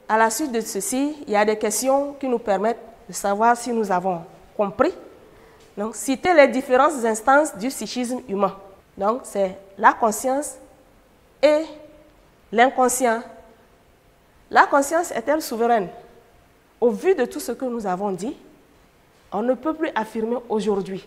à la suite de ceci, il y a des questions qui nous permettent de savoir si nous avons compris. Donc, citer les différentes instances du psychisme humain. Donc, c'est la conscience et l'inconscient. La conscience est-elle souveraine? Au vu de tout ce que nous avons dit, on ne peut plus affirmer aujourd'hui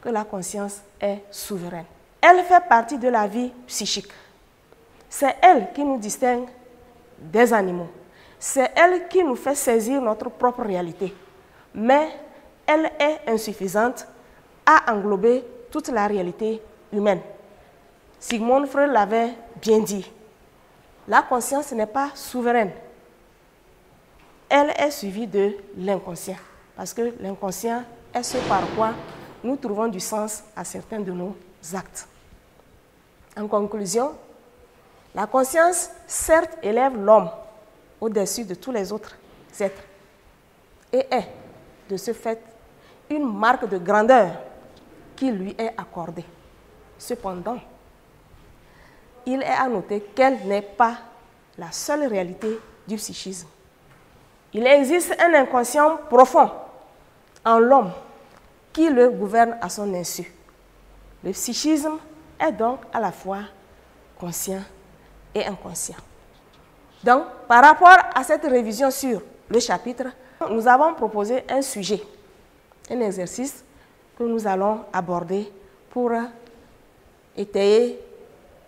que la conscience est souveraine. Elle fait partie de la vie psychique. C'est elle qui nous distingue des animaux. C'est elle qui nous fait saisir notre propre réalité. Mais elle est insuffisante à englober toute la réalité humaine. Sigmund Freud l'avait bien dit. La conscience n'est pas souveraine. Elle est suivie de l'inconscient. Parce que l'inconscient est ce par quoi nous trouvons du sens à certains de nos actes. En conclusion, la conscience, certes, élève l'homme au-dessus de tous les autres êtres et est, de ce fait, une marque de grandeur qui lui est accordée. Cependant, il est à noter qu'elle n'est pas la seule réalité du psychisme. Il existe un inconscient profond en l'homme qui le gouverne à son insu. Le psychisme est donc à la fois conscient et inconscient. Donc, par rapport à cette révision sur le chapitre, nous avons proposé un sujet, un exercice que nous allons aborder pour étayer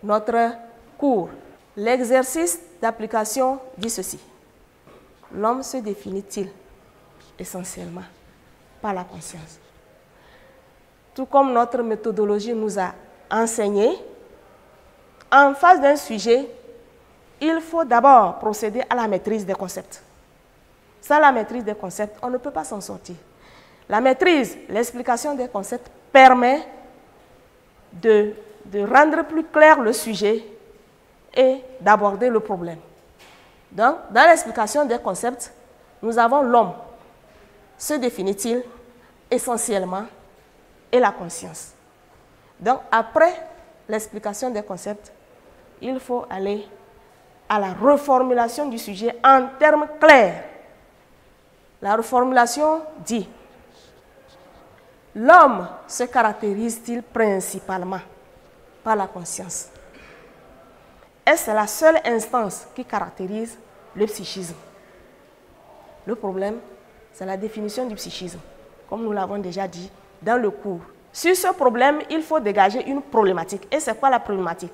notre cours. L'exercice d'application dit ceci. L'homme se définit-il essentiellement par la conscience? Tout comme notre méthodologie nous a enseigné, en face d'un sujet, il faut d'abord procéder à la maîtrise des concepts. Sans la maîtrise des concepts, on ne peut pas s'en sortir. La maîtrise, l'explication des concepts permet de rendre plus clair le sujet et d'aborder le problème. Donc, dans l'explication des concepts, nous avons l'homme. Se définit-il essentiellement et la conscience. Donc, après l'explication des concepts, il faut aller à la reformulation du sujet en termes clairs. La reformulation dit: l'homme se caractérise-t-il principalement par la conscience? Est-ce la seule instance qui caractérise le psychisme? Le problème, c'est la définition du psychisme, comme nous l'avons déjà dit dans le cours. Sur ce problème, il faut dégager une problématique. Et c'est quoi la problématique?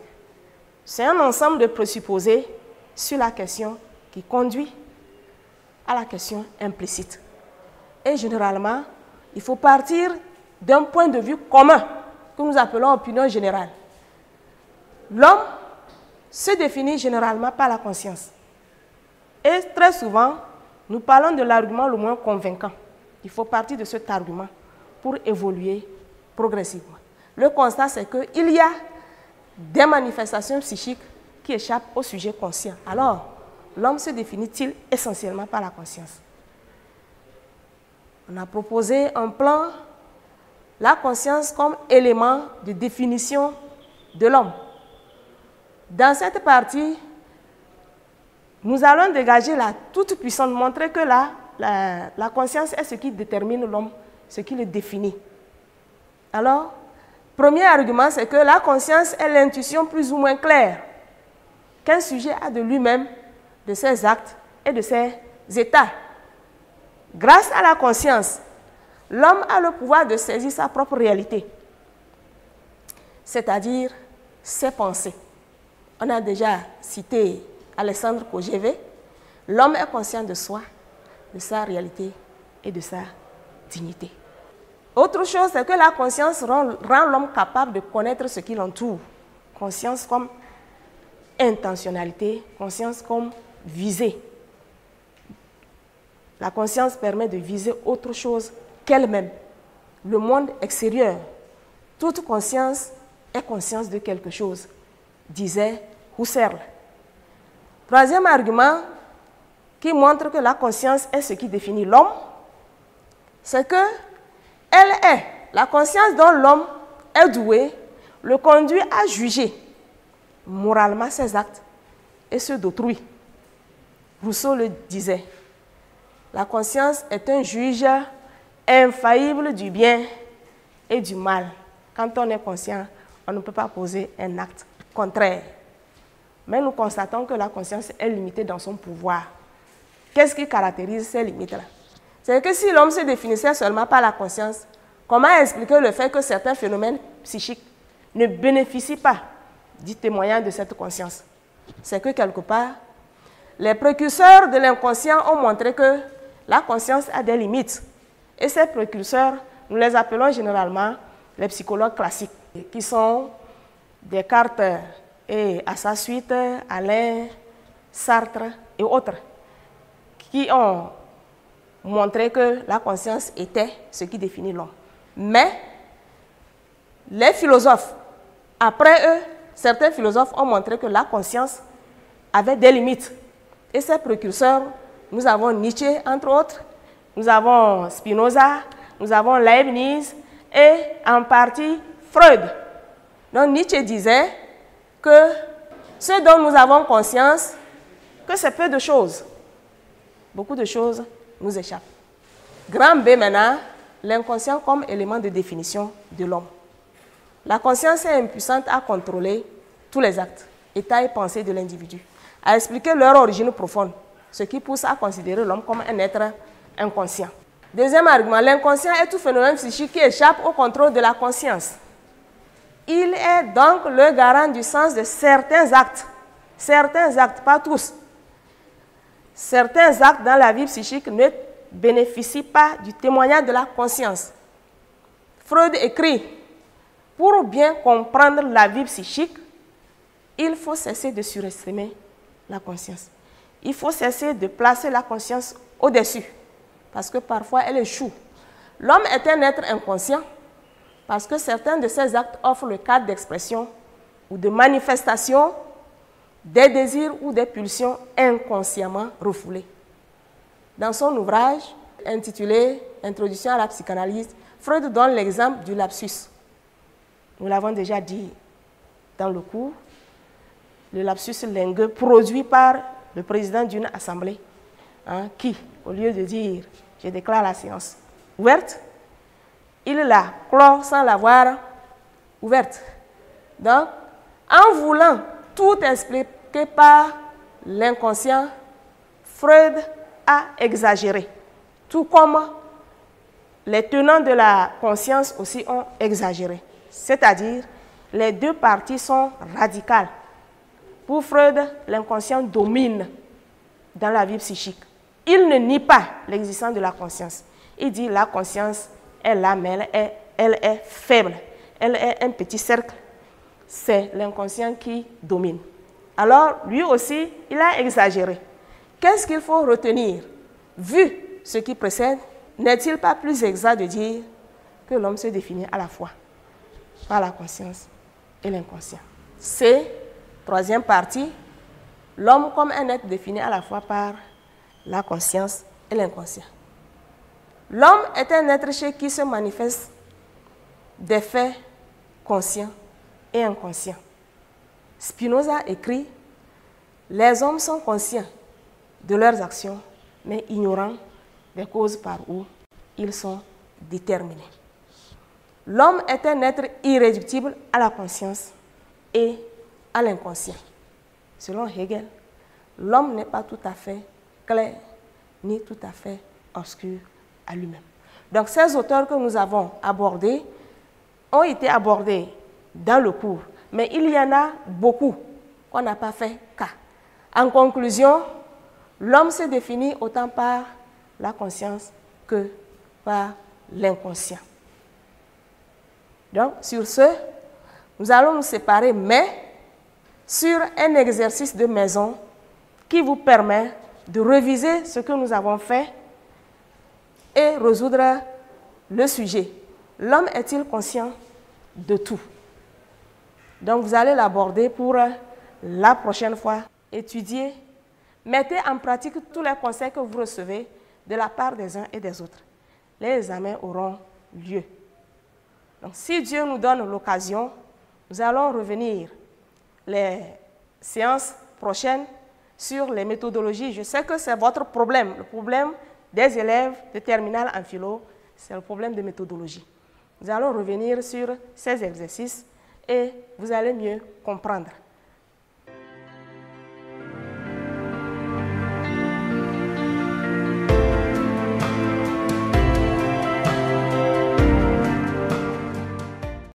C'est un ensemble de présupposés sur la question qui conduit à la question implicite. Et généralement, il faut partir d'un point de vue commun, que nous appelons opinion générale. L'homme se définit généralement par la conscience. Et très souvent, nous parlons de l'argument le moins convaincant. Il faut partir de cet argument pour évoluer progressivement. Le constat, c'est qu'il y a des manifestations psychiques qui échappent au sujet conscient. Alors, l'homme se définit-il essentiellement par la conscience? On a proposé un plan, la conscience comme élément de définition de l'homme. Dans cette partie, nous allons dégager la toute-puissance, montrer que la conscience est ce qui détermine l'homme, ce qui le définit. Alors, premier argument, c'est que la conscience est l'intuition plus ou moins claire qu'un sujet a de lui-même, de ses actes et de ses états. Grâce à la conscience, l'homme a le pouvoir de saisir sa propre réalité, c'est-à-dire ses pensées. On a déjà cité Alexandre Kojève. L'homme est conscient de soi, de sa réalité et de sa dignité. Autre chose, c'est que la conscience rend l'homme capable de connaître ce qui l'entoure. Conscience comme intentionnalité, conscience comme visée. La conscience permet de viser autre chose qu'elle-même, le monde extérieur. Toute conscience est conscience de quelque chose, disait Husserl. Troisième argument qui montre que la conscience est ce qui définit l'homme, c'est que la conscience dont l'homme est doué le conduit à juger moralement ses actes et ceux d'autrui. Rousseau le disait, la conscience est un juge infaillible du bien et du mal. Quand on est conscient, on ne peut pas poser un acte contraire. Mais nous constatons que la conscience est limitée dans son pouvoir. Qu'est-ce qui caractérise ces limites-là? C'est que si l'homme se définissait seulement par la conscience, comment expliquer le fait que certains phénomènes psychiques ne bénéficient pas du témoignage de cette conscience? C'est que quelque part, les précurseurs de l'inconscient ont montré que la conscience a des limites. Et ces précurseurs, nous les appelons généralement les psychologues classiques, qui sont Descartes et à sa suite Alain, Sartre et autres, qui ont montré que la conscience était ce qui définit l'homme. Mais les philosophes, après eux, certains philosophes ont montré que la conscience avait des limites. Et ces précurseurs, nous avons Nietzsche, entre autres, nous avons Spinoza, nous avons Leibniz et en partie Freud. Donc Nietzsche disait que ce dont nous avons conscience, que c'est peu de choses. Beaucoup de choses nous échappent. Grand B maintenant, l'inconscient comme élément de définition de l'homme. La conscience est impuissante à contrôler tous les actes, états et pensées de l'individu, à expliquer leur origine profonde, ce qui pousse à considérer l'homme comme un être inconscient. Deuxième argument, l'inconscient est tout phénomène psychique qui échappe au contrôle de la conscience. Il est donc le garant du sens de certains actes, pas tous. Certains actes dans la vie psychique ne bénéficient pas du témoignage de la conscience. Freud écrit, pour bien comprendre la vie psychique, il faut cesser de surestimer la conscience. Il faut cesser de placer la conscience au-dessus, parce que parfois elle échoue. L'homme est un être inconscient, parce que certains de ses actes offrent le cadre d'expression ou de manifestation des désirs ou des pulsions inconsciemment refoulées. Dans son ouvrage intitulé « Introduction à la psychanalyse », Freud donne l'exemple du lapsus. Nous l'avons déjà dit dans le cours, le lapsus lingueux produit par le président d'une assemblée, qui, au lieu de dire « je déclare la séance ouverte », il la clôt sans l'avoir ouverte. Donc, en voulant tout expliquer par l'inconscient, Freud a exagéré, tout comme les tenants de la conscience aussi ont exagéré. C'est-à-dire, les deux parties sont radicales. Pour Freud, l'inconscient domine dans la vie psychique. Il ne nie pas l'existence de la conscience. Il dit la conscience est là, mais elle est faible. Elle est un petit cercle. C'est l'inconscient qui domine. Alors, lui aussi, il a exagéré. Qu'est-ce qu'il faut retenir? Vu ce qui précède, n'est-il pas plus exact de dire que l'homme se définit à la fois par la conscience et l'inconscient? C'est, troisième partie, l'homme comme un être défini à la fois par la conscience et l'inconscient. L'homme est un être chez qui se manifestent des faits conscients et inconscients. Spinoza écrit « Les hommes sont conscients de leurs actions, mais ignorants des causes par où ils sont déterminés. » L'homme est un être irréductible à la conscience et à l'inconscient. Selon Hegel, l'homme n'est pas tout à fait clair ni tout à fait obscur à lui-même. Donc ces auteurs que nous avons abordés ont été abordés dans le cours, mais il y en a beaucoup qu'on n'a pas fait cas. En conclusion, l'homme se définit autant par la conscience que par l'inconscient. Donc sur ce, nous allons nous séparer, mais sur un exercice de maison qui vous permet de réviser ce que nous avons fait et résoudre le sujet. L'homme est-il conscient de tout? Donc vous allez l'aborder pour la prochaine fois. Étudiez, mettez en pratique tous les conseils que vous recevez de la part des uns et des autres. Les examens auront lieu. Donc si Dieu nous donne l'occasion, nous allons revenir les séances prochaines sur les méthodologies. Je sais que c'est votre problème, le problème des élèves de terminale en philo, c'est le problème de méthodologie. Nous allons revenir sur ces exercices et vous allez mieux comprendre.